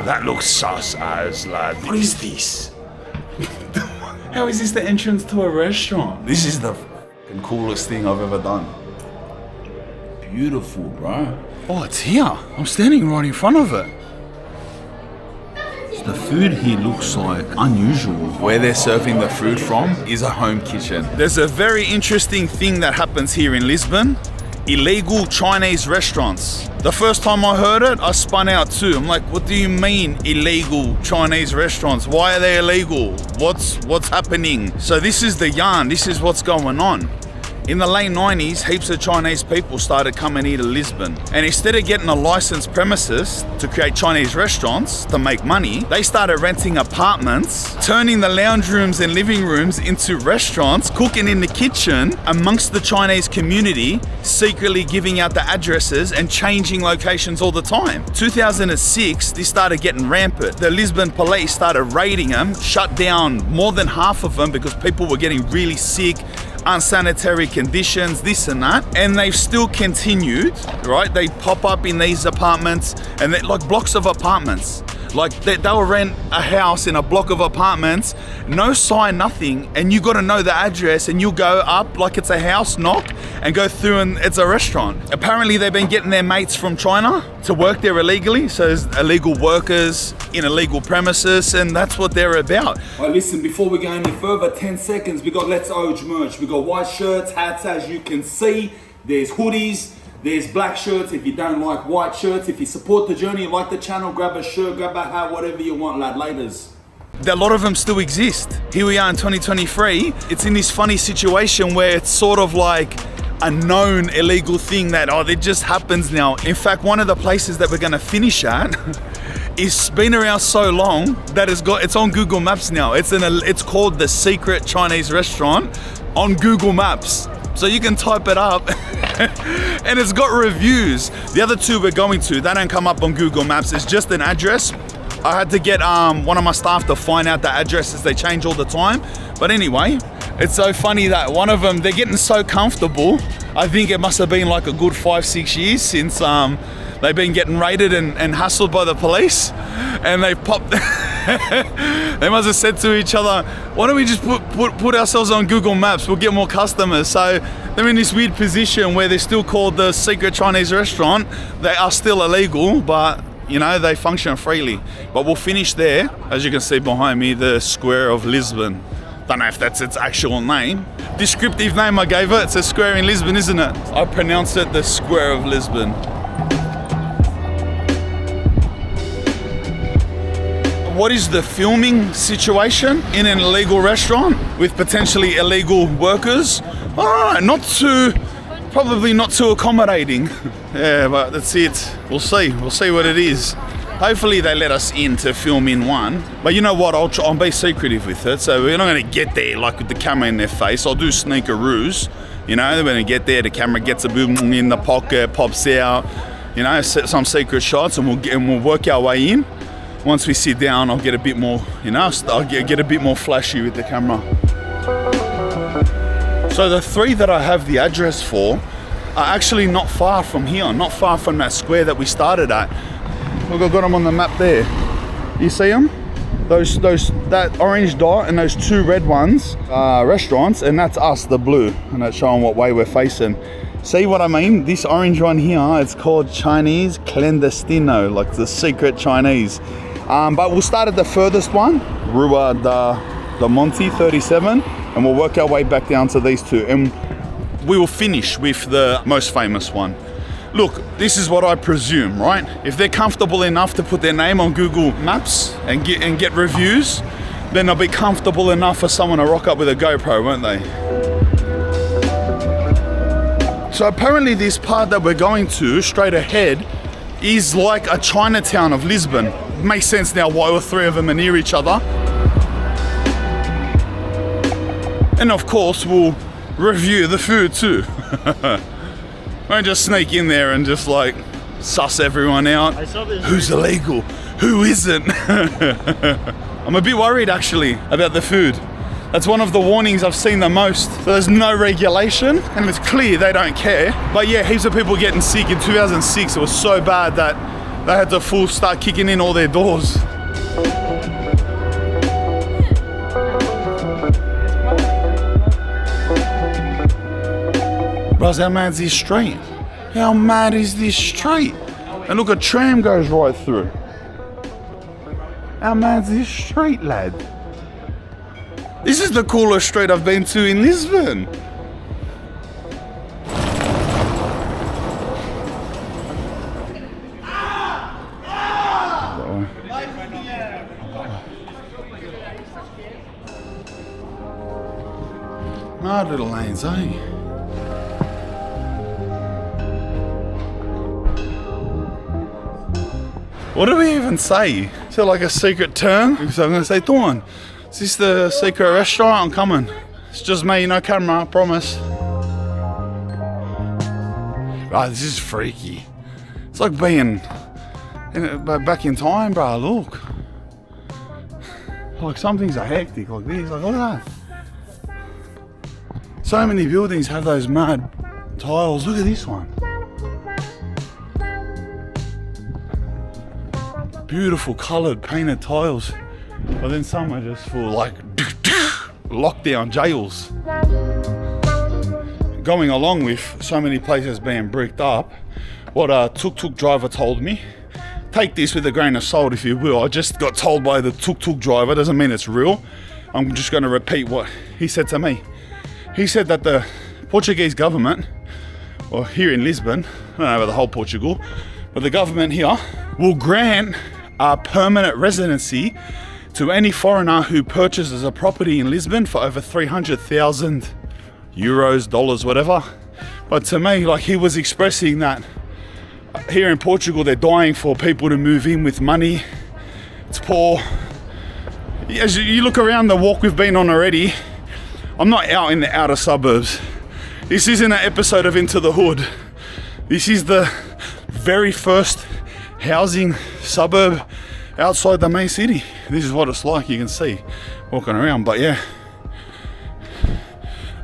That looks sus as, lad. What is this? How is this the entrance to a restaurant? This is the fucking coolest thing I've ever done. Beautiful, bro. Oh, it's here. I'm standing right in front of it. The food here looks like unusual. Where they're serving the food from is a home kitchen. There's a very interesting thing that happens here in Lisbon. Illegal Chinese restaurants. The first time I heard it, I spun out too. I'm like, what do you mean illegal Chinese restaurants? Why are they illegal? What's happening? So this is the yarn. This is what's going on. In the late 90s, heaps of Chinese people started coming here to Lisbon. And instead of getting a licensed premises to create Chinese restaurants to make money, they started renting apartments, turning the lounge rooms and living rooms into restaurants, cooking in the kitchen amongst the Chinese community, secretly giving out the addresses and changing locations all the time. 2006, this started getting rampant. The Lisbon police started raiding them, shut down more than half of them because people were getting really sick, unsanitary conditions, this and that, and they've still continued, right? They pop up in these apartments and they're like blocks of apartments. Like they'll rent a house in a block of apartments, no sign, nothing, and you got to know the address and you'll go up like it's a house, knock, and go through and it's a restaurant. Apparently they've been getting their mates from China to work there illegally, so there's illegal workers in illegal premises, and that's what they're about. All right, listen, before we go any further, 10 seconds, we got Let's Oge merch. We got white shirts, hats, as you can see, there's hoodies, there's black shirts if you don't like white shirts. If you support the journey, you like the channel, grab a shirt, grab a hat, whatever you want, lad. Laters. A lot of them still exist. Here we are in 2023. It's in this funny situation where it's sort of like a known illegal thing that, it just happens now. In fact, one of the places that we're gonna finish at it's been around so long that it's on Google Maps now. It's called the Secret Chinese Restaurant on Google Maps. So you can type it up and it's got reviews. The other two we're going to, they don't come up on Google Maps. It's just an address. I had to get one of my staff to find out the addresses. They change all the time. But anyway, it's so funny that one of them, they're getting so comfortable. I think it must have been like a good 5-6 years since they've been getting raided and hassled by the police. And they popped, they must have said to each other, why don't we just put ourselves on Google Maps, we'll get more customers. So they're in this weird position where they're still called the Secret Chinese Restaurant. They are still illegal, but they function freely. But we'll finish there, as you can see behind me, the Square of Lisbon. Don't know if that's its actual name. Descriptive name I gave it, it's a square in Lisbon, isn't it? I pronounce it the Square of Lisbon. What is the filming situation in an illegal restaurant with potentially illegal workers? All right, probably not too accommodating. Yeah, but that's it. We'll see what it is. Hopefully they let us in to film in one. But you know what, I'll be secretive with it. So we're not gonna get there like with the camera in their face. I'll do sneakeroos. They're gonna get there, the camera gets a bit in the pocket, pops out, some secret shots, and we'll work our way in. Once we sit down, I'll get a bit more, I'll get a bit more flashy with the camera. So the three that I have the address for are actually not far from here, not far from that square that we started at. Look, I've got them on the map there. You see them? That orange dot and those two red ones are restaurants, and that's us, the blue, and that's showing what way we're facing. See what I mean? This orange one here, it's called Chinese Clandestino, like the secret Chinese. But we'll start at the furthest one, Rua da Monte 37, and we'll work our way back down to these two. And we will finish with the most famous one. Look, this is what I presume, right? If they're comfortable enough to put their name on Google Maps and get reviews, then they'll be comfortable enough for someone to rock up with a GoPro, won't they? So apparently this part that we're going to, straight ahead, is like a Chinatown of Lisbon. It makes sense now why all three of them are near each other. And of course, we'll review the food too. Won't just sneak in there and just like suss everyone out. Who's illegal? Who isn't? I'm a bit worried actually about the food. That's one of the warnings I've seen the most. So there's no regulation and it's clear they don't care. But yeah, heaps of people getting sick. In 2006, it was so bad that They had to full start kicking in all their doors. Bros, how mad's this street? How mad is this street? And look, a tram goes right through. How mad's this street, lad? This is the coolest street I've been to in Lisbon. Mad little lanes, eh? What do we even say? Is it like a secret term? So I'm gonna say, Dawn, is this the secret restaurant? I'm coming. It's just me, no camera, I promise. Right, this is freaky. It's like being back in time, bro. Look. Like some things are hectic, like this. Like, look at that. So many buildings have those mad tiles. Look at this one. Beautiful coloured painted tiles, but then some are just full like lockdown jails. Going along with so many places being bricked up, what a tuk-tuk driver told me, take this with a grain of salt if you will, I just got told by the tuk-tuk driver, doesn't mean it's real, I'm just going to repeat what he said to me. He said that the Portuguese government, or here in Lisbon, I don't know about the whole Portugal, but the government here will grant a permanent residency to any foreigner who purchases a property in Lisbon for over 300,000 euros, dollars, whatever. But to me, like, he was expressing that here in Portugal, they're dying for people to move in with money. It's poor. As you look around the walk we've been on already, I'm not out in the outer suburbs. This isn't an episode of Into the Hood. This is the very first housing suburb outside the main city. This is what it's like, you can see walking around. But yeah,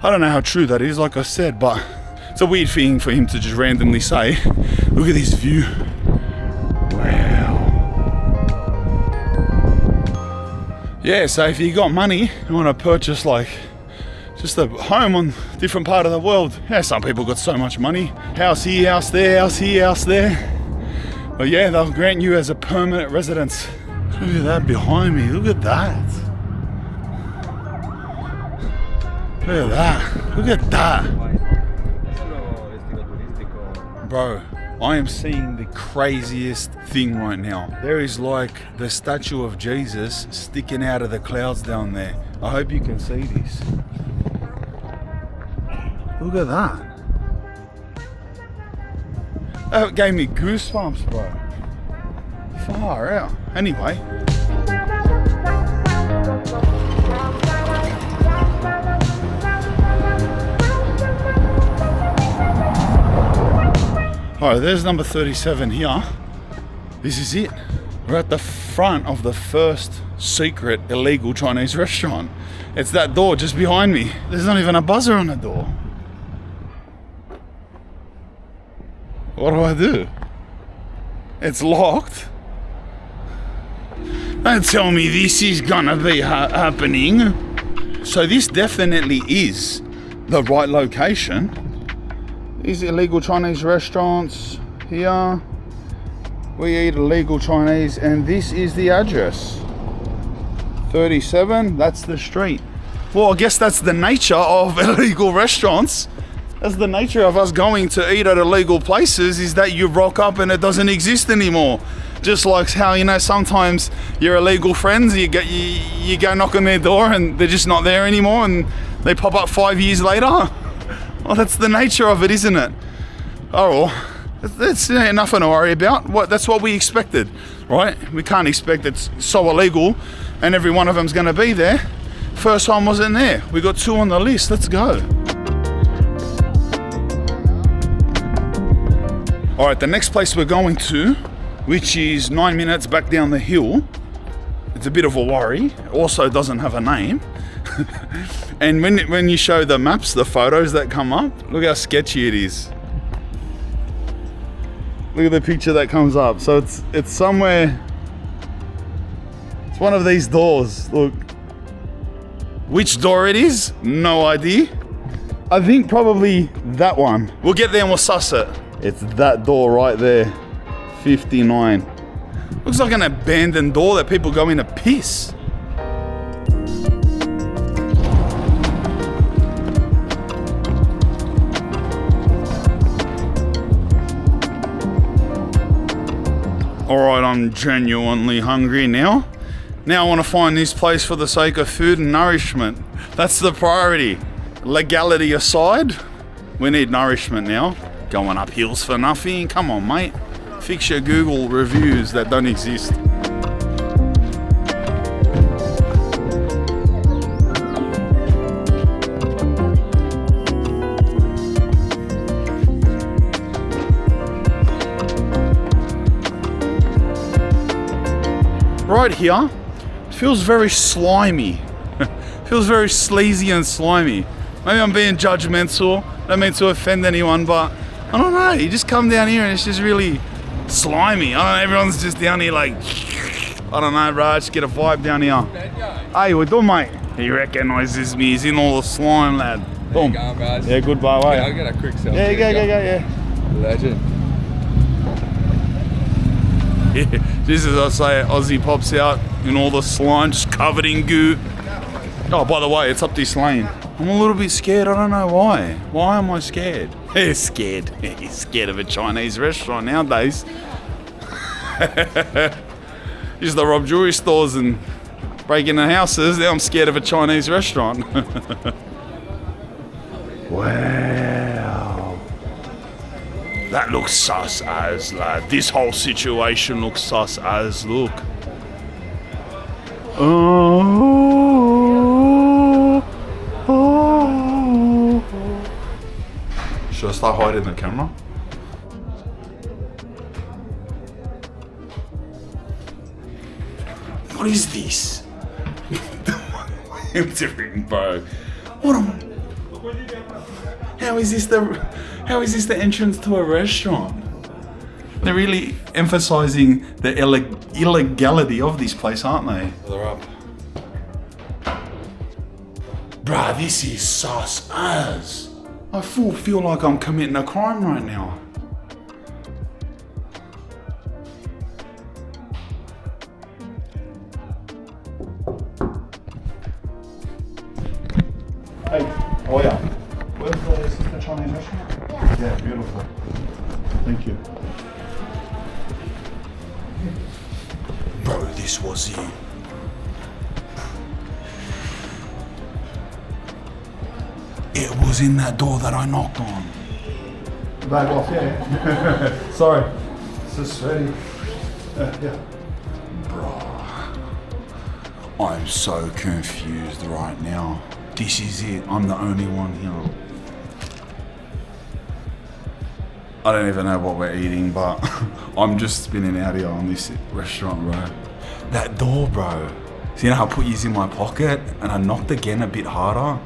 I don't know how true that is, like I said, but it's a weird thing for him to just randomly say. Look at this view. Wow. Yeah, so if you got money, you want to purchase like just a home on a different part of the world. Yeah, some people got so much money. House here, house there, house here, house there. But yeah, they'll grant you as a permanent residence. Look at that behind me, look at that. Look at that, look at that. Bro, I am seeing the craziest thing right now. There is like the statue of Jesus sticking out of the clouds down there. I hope you can see this. Look at that. That gave me goosebumps, bro. Far out. Anyway. Alright, there's number 37 here. This is it. We're at the front of the first secret illegal Chinese restaurant. It's that door just behind me. There's not even a buzzer on the door. What do I do? It's locked. Don't tell me this is gonna be happening. So this definitely is the right location. These illegal Chinese restaurants here. We eat illegal Chinese, and this is the address. 37, that's the street. Well, I guess that's the nature of illegal restaurants. That's the nature of us going to eat at illegal places, is that you rock up and it doesn't exist anymore. Just like how, you know, sometimes your illegal friends, you go knock on their door and they're just not there anymore and they pop up 5 years later. Well, that's the nature of it, isn't it? Oh, well, that's nothing to worry about. That's what we expected, right? We can't expect it's so illegal and every one of them's going to be there. First one wasn't there. We got 2 on the list. Let's go. All right, the next place we're going to, which is 9 minutes back down the hill. It's a bit of a worry. It also doesn't have a name. And when you show the maps, the photos that come up, look how sketchy it is. Look at the picture that comes up. So it's somewhere. It's one of these doors. Look. Which door it is? No idea. I think probably that one. We'll get there and we'll suss it. It's that door right there. 59. Looks like an abandoned door that people go in to piss. Alright, I'm genuinely hungry now. Now I want to find this place for the sake of food and nourishment. That's the priority. Legality aside, we need nourishment now. Going up hills for nothing. Come on, mate. Fix your Google reviews that don't exist. Right here, it feels very slimy. Feels very sleazy and slimy. Maybe I'm being judgmental, don't mean to offend anyone, but I don't know, you just come down here and it's just really slimy. I don't know, everyone's just down here like, I don't know, bro, just get a vibe down here. Hey, we're done, mate. He recognises me, he's in all the slime, lad. Boom. Going, guys. Yeah, good bye, Yeah, I'll get a quick selfie. Yeah, yeah. Legend. Yeah, just as I say it, Aussie pops out in all the slime, just covered in goo. Oh, by the way, it's up this lane. I'm a little bit scared, I don't know why. Why am I scared? Scared. He's scared of a Chinese restaurant nowadays. Used to rob jewelry stores and break into houses. Now I'm scared of a Chinese restaurant. Wow. That looks sus as, lad. This whole situation looks sus as, look. Should I start hiding the camera? What is this? Entering, bro. What am? How is this the entrance to a restaurant? They're really emphasizing the illegality of this place, aren't they? They're up. Bruh, this is sus as. I feel like I'm committing a crime right now. Hey, how are ya? Where's the Chinese restaurant? Yeah, beautiful. Thank you. Bro, this was it. It was in that door that I knocked on. Back off, yeah. Sorry. It's just ready. Yeah. Bro. I'm so confused right now. This is it. I'm the only one here. I don't even know what we're eating, but I'm just spinning out here on this restaurant, bro. That door, bro. So you know how I put these in my pocket and I knocked again a bit harder?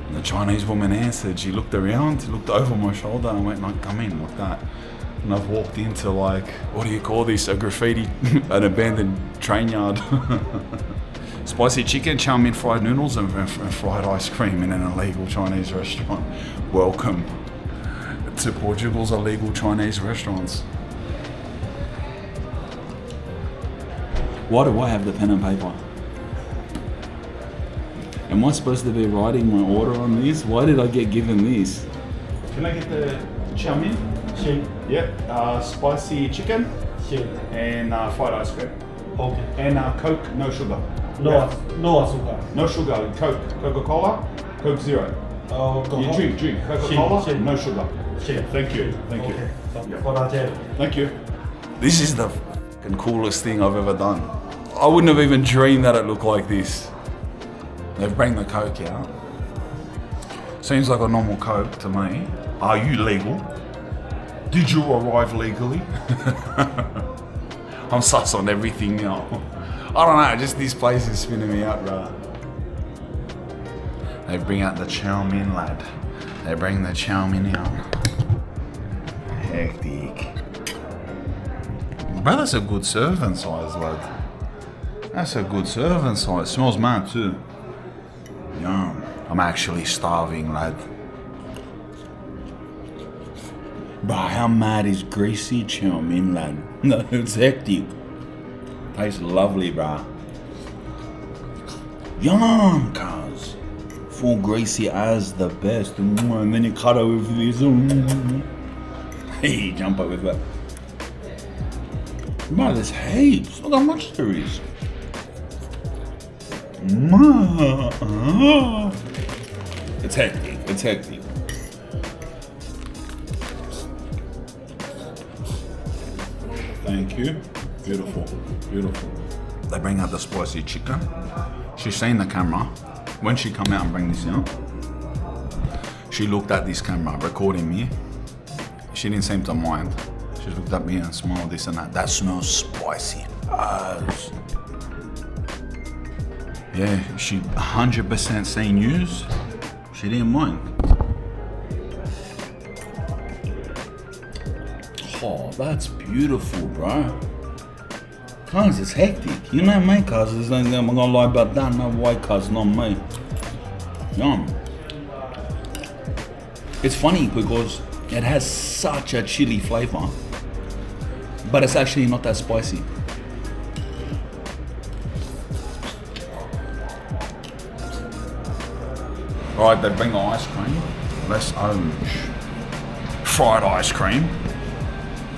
And the Chinese woman answered. She looked around, looked over my shoulder and went like, come in, like that. And I've walked into like, what do you call this? A graffiti, an abandoned train yard. Spicy chicken, chow mein, fried noodles and fried ice cream in an illegal Chinese restaurant. Welcome to Portugal's illegal Chinese restaurants. Why do I have the pen and paper? Am I supposed to be writing my order on this? Why did I get given this? Can I get the chow mein? Sure. Yep. Spicy chicken? Sure. And fried ice cream. Okay. And Coke, no sugar. No, Yeah. no azúcar. No sugar. Coke. Coca-Cola? Coke Zero. You drink. Coca-Cola? Sure. No sugar. Sure. Thank you. Okay. For that, Thank you. This is the fucking coolest thing I've ever done. I wouldn't have even dreamed that it looked like this. They've brought the Coke out. Seems like a normal Coke to me. Are you legal? Did you arrive legally? I'm sus on everything now. I don't know, just this place is spinning me out, bro. They bring out the chow mein, lad. They bring the chow mein out. Hectic. Bro, that's a good serving size, lad. That's a good serving size. Smells mad too. Yum. I'm actually starving, lad. Bro, how mad is greasy chow mein, lad? No, it's hectic. Tastes lovely, bro. Yum, cuz. Full greasy as the best. And then you cut it with this. Hey, jump up with that. Bro, there's heaps. Look how much there is. It's hectic. It's hectic. Thank you. Beautiful. Beautiful. They bring out the spicy chicken. She's seen the camera. When she come out and bring this out, she looked at this camera recording me. She didn't seem to mind. She looked at me and smiled this and that. That smells spicy as. Yeah, she 100% seen news. She didn't mind. Oh, that's beautiful, bro. Cuz, it's hectic. You know me, cuz. I'm gonna lie about that. No way, cuz, not me. Yum. It's funny because it has such a chili flavor, but it's actually not that spicy. Alright, they bring the ice cream. Let's orange. Fried ice cream.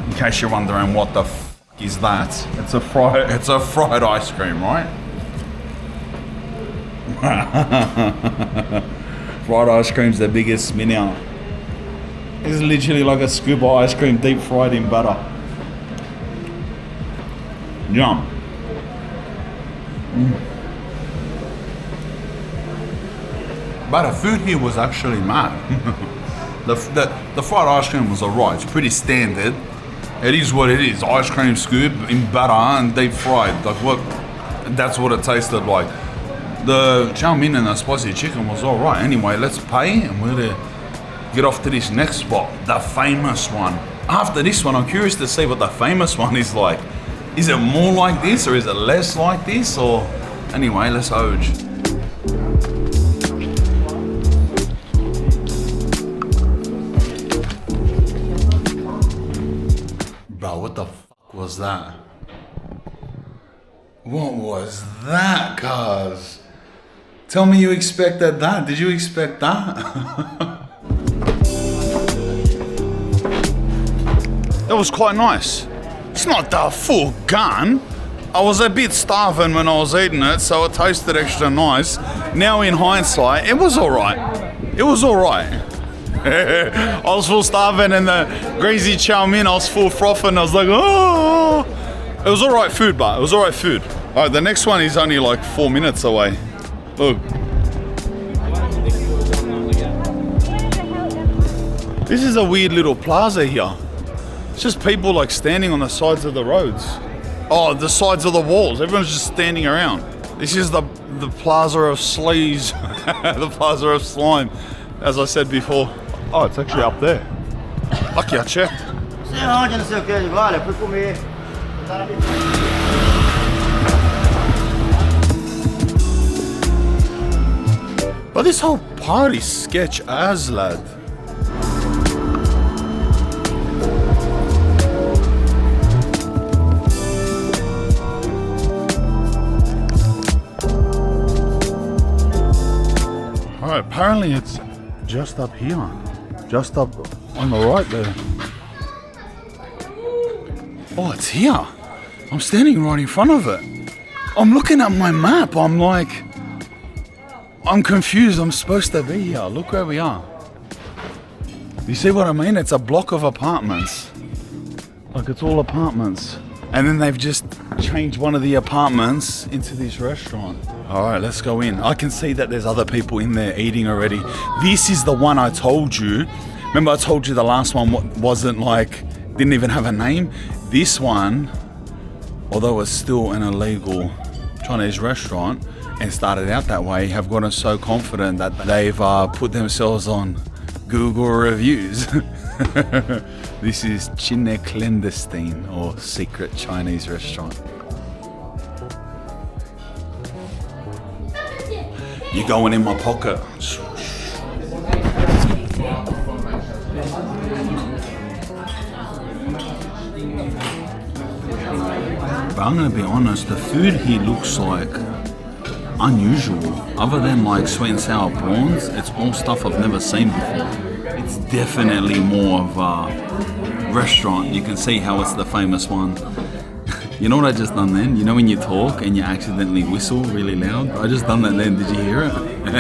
In case you're wondering what the f is that, it's a fried ice cream, right? Fried ice cream's the biggest spin out. It's literally like a scoop of ice cream deep fried in butter. Yum. But the food here was actually mad. the fried ice cream was alright. It's pretty standard. It is what it is. Ice cream scoop in butter and deep fried. Like what? That's what it tasted like. The chow mein and the spicy chicken was alright. Anyway, let's pay and we're gonna get off to this next spot, the famous one. After this one, I'm curious to see what the famous one is like. Is it more like this or is it less like this? Or anyway, let's oge. Bro, what the fuck was that? What was that, cuz? Tell me you expected that. Did you expect that? That was quite nice. It's not the full gun. I was a bit starving when I was eating it, so it tasted extra nice. Now in hindsight, it was alright. It was alright. I was full starving and the greasy chow mein, I was full frothing. I was like, oh. It was alright food, but it was alright food. Alright, the next one is only like 4 minutes away. Look. This is a weird little plaza here. It's just people like standing on the sides of the roads. Oh, the sides of the walls. Everyone's just standing around. This is the plaza of sleaze. The plaza of slime, as I said before. Oh, it's actually up there. Lucky I checked. But this whole party's sketch as, lad. Alright, apparently it's just up here. Just up on the right there. Oh, it's here. I'm standing right in front of it. I'm looking at my map. I'm like, I'm confused. I'm supposed to be here. Look where we are. You see what I mean? It's a block of apartments. Like it's all apartments. And then they've just changed one of the apartments into this restaurant. All right, let's go in. I can see that there's other people in there eating already. This is the one I told you. Remember I told you the last one wasn't like, didn't even have a name? This one, although it's still an illegal Chinese restaurant and started out that way, have gotten so confident that they've put themselves on Google reviews. This is Chine Clandestine, or secret Chinese restaurant. You're going in my pocket. But I'm gonna be honest, the food here looks like unusual. Other than like sweet and sour prawns, it's all stuff I've never seen before. It's definitely more of a restaurant. You can see how it's the famous one. You know what I just done then? You know when you talk and you accidentally whistle really loud? I just done that then, did you hear it?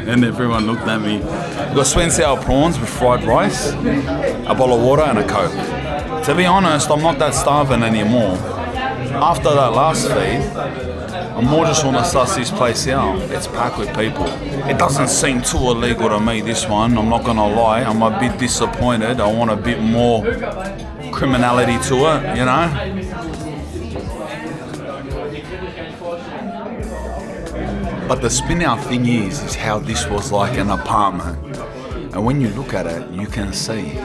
And everyone looked at me. We've got sweet and sour prawns with fried rice, a bottle of water and a Coke. To be honest, I'm not that starving anymore. After that last feed, I more just want to suss this place out. It's packed with people. It doesn't seem too illegal to me, this one. I'm not gonna lie. I'm a bit disappointed. I want a bit more criminality to it, you know? But the spin out thing is how this was like an apartment. And when you look at it, you can see.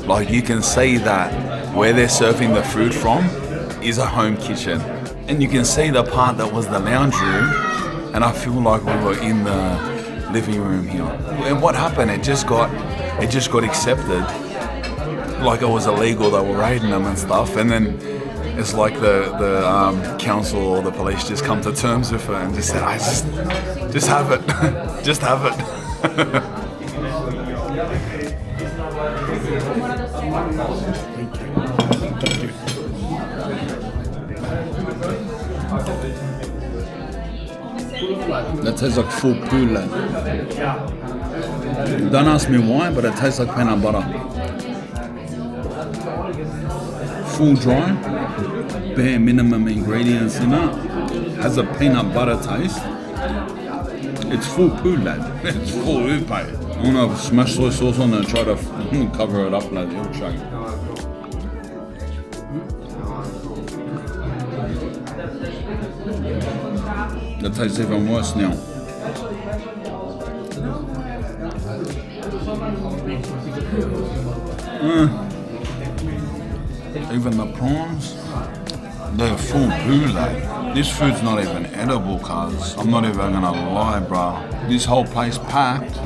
Like you can see that where they're serving the food from is a home kitchen. And you can see the part that was the lounge room, and I feel like we were in the living room here. And what happened? It just got accepted, like it was illegal. They were raiding them and stuff. And then it's like the council or the police just come to terms with it and just said, "I just have it, just have it." That tastes like full poo, lad. Don't ask me why, but it tastes like peanut butter. Full dry, bare minimum ingredients in it. Has a peanut butter taste. It's full poo, lad. It's full upe. I'm gonna smash soy sauce on it and try to cover it up, lad. It'll shake. That tastes even worse now. Even the prawns, they're full poo, like. This food's not even edible, cuz. I'm not even gonna lie, bro. This whole place packed,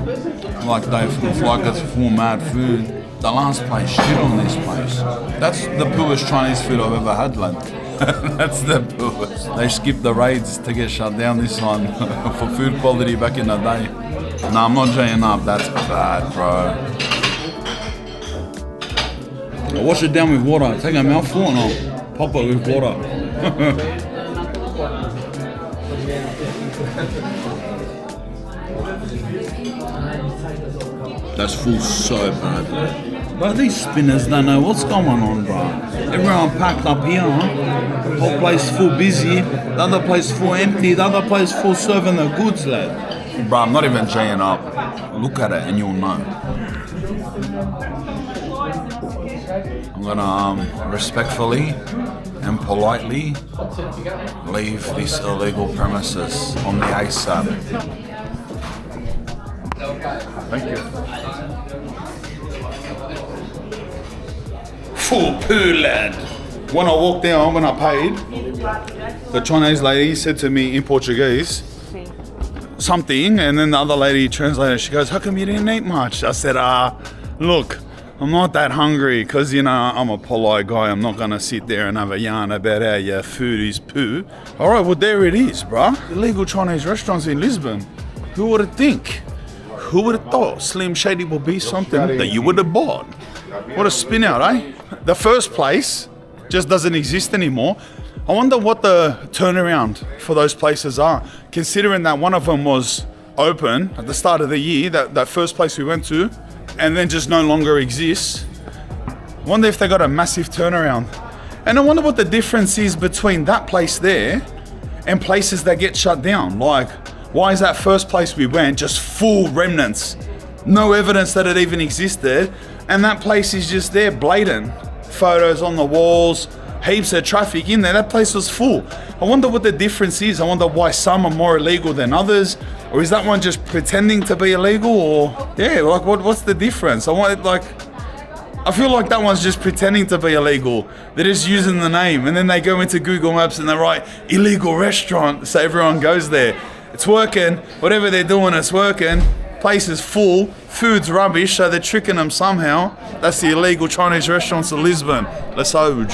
like it's full mad food. The last place shit on this place. That's the pooest Chinese food I've ever had, lad. That's the pooest. They skipped the raids to get shut down this one for food quality back in the day. Nah, I'm not jaying up. That's bad, bro. I'll wash it down with water. Take a mouthful and I'll pop it with water. That's full so bad. But these spinners don't know what's going on, bro. Everyone packed up here, huh? Whole place full busy, the other place full empty, the other place full serving the goods, lad. Bro, I'm not even jaying up. Look at it and you'll know. I'm gonna respectfully and politely leave this illegal premises on the ASAP. Thank you. Full poo, lad. When I walked down, when I paid, the Chinese lady said to me in Portuguese something, and then the other lady translated. She goes, "How come you didn't eat much?" I said, look, I'm not that hungry, because, you know, I'm a polite guy. I'm not going to sit there and have a yarn about how your food is poo. All right, well, there it is, bruh. Illegal Chinese restaurants in Lisbon. Who would have think? Who would have thought Slim Shady would be something that you would have bought? What a spin out, eh? The first place just doesn't exist anymore. I wonder what the turnaround for those places are, considering that one of them was open at the start of the year, that first place we went to, and then just no longer exists. I wonder if they got a massive turnaround. And I wonder what the difference is between that place there and places that get shut down. Like, why is that first place we went just full remnants? No evidence that it even existed. And that place is just there, blatant. Photos on the walls, heaps of traffic in there. That place was full. I wonder what the difference is. I wonder why some are more illegal than others. Or is that one just pretending to be illegal? Or, yeah, like what's the difference? I I feel like that one's just pretending to be illegal. They're just using the name, and then they go into Google Maps and they write illegal restaurant so everyone goes there. It's working. Whatever they're doing, it's working. Place is full. Food's rubbish, so they're tricking them somehow. That's the illegal Chinese restaurants of Lisbon. Let's go.